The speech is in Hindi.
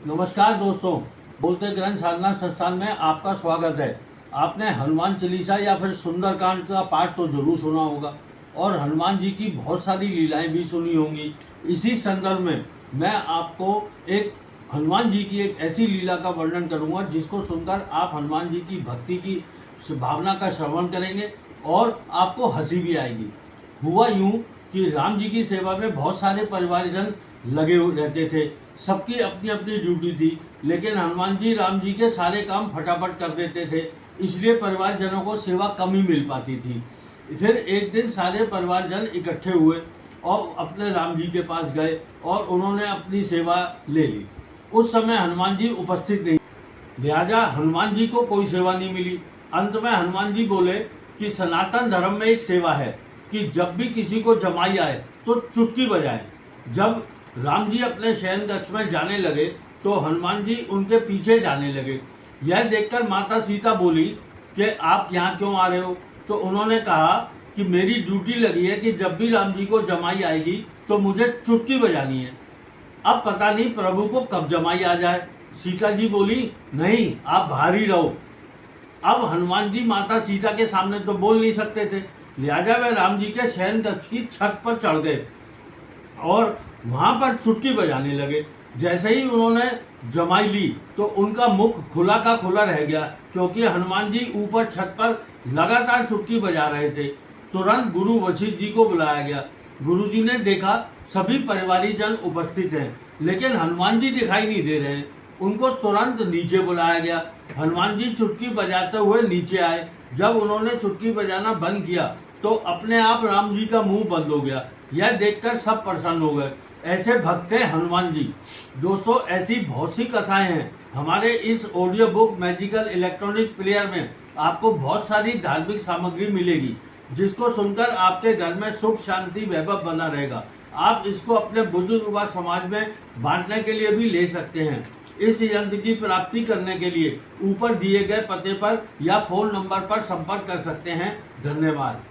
नमस्कार दोस्तों, बोलते ग्रंथ साधना संस्थान में आपका स्वागत है। आपने हनुमान चालीसा या फिर सुंदरकांड का पाठ तो जरूर सुना होगा और हनुमान जी की बहुत सारी लीलाएं भी सुनी होंगी। इसी संदर्भ में मैं आपको एक हनुमान जी की एक ऐसी लीला का वर्णन करूंगा जिसको सुनकर आप हनुमान जी की भक्ति की भावना का श्रवण करेंगे और आपको हंसी भी आएगी। हुआ यूं कि राम जी की सेवा में बहुत सारे परिवारजन लगे रहते थे। सबकी अपनी अपनी ड्यूटी थी, लेकिन हनुमान जी राम जी के सारे काम फटाफट कर देते थे, इसलिए परिवारजनों को सेवा कम ही मिल पाती थी। फिर एक दिन सारे परिवारजन इकट्ठे हुए और अपने राम जी के पास गए और उन्होंने अपनी सेवा ले ली। उस समय हनुमान जी उपस्थित नहीं, लिहाजा हनुमान जी को कोई सेवा नहीं मिली। अंत में हनुमान जी बोले कि सनातन धर्म में एक सेवा है कि जब भी किसी को जमाई आए तो चुटकी बजाए। जब राम जी अपने शयन कक्ष में जाने लगे तो हनुमान जी उनके पीछे जाने लगे। यह देखकर माता सीता बोली कि आप यहाँ क्यों आ रहे हो? तो उन्होंने कहा कि मेरी ड्यूटी लगी है कि जब भी राम जी को जमाई आएगी तो मुझे चुटकी बजानी है। अब पता नहीं प्रभु को कब जमाई आ जाए। सीता जी बोली, नहीं, आप बाहर ही रहो। अब हनुमान जी माता सीता के सामने तो बोल नहीं सकते थे, लिहाजा वे राम जी के शयन कक्ष की छत पर चढ़ गए और वहां पर चुटकी बजाने लगे। जैसे ही उन्होंने जमाई ली तो उनका मुख खुला का खुला रह गया, क्योंकि हनुमान जी ऊपर छत पर लगातार चुटकी बजा रहे थे। तुरंत गुरु वशिष्ठ जी को बुलाया गया। गुरु जी ने देखा सभी परिवारीजन उपस्थित हैं, लेकिन हनुमान जी दिखाई नहीं दे रहे हैं। उनको तुरंत नीचे बुलाया गया। हनुमान जी चुटकी बजाते हुए नीचे आए। जब उन्होंने चुटकी बजाना बंद किया तो अपने आप राम जी का मुंह बंद हो गया। यह देखकर सब प्रसन्न हो गए। ऐसे भक्त थे हनुमान जी। दोस्तों, ऐसी बहुत सी कथाएं हैं। हमारे इस audio book magical electronic player में आपको बहुत सारी धार्मिक सामग्री मिलेगी, जिसको सुनकर आपके घर में सुख शांति वैभव बना रहेगा। आप इसको अपने बुजुर्ग व समाज में बांटने के लिए भी ले सकते हैं। इस यंत्र की प्राप्ति करने के लिए ऊपर दिए गए पते पर या फोन नंबर पर संपर्क कर सकते हैं। धन्यवाद।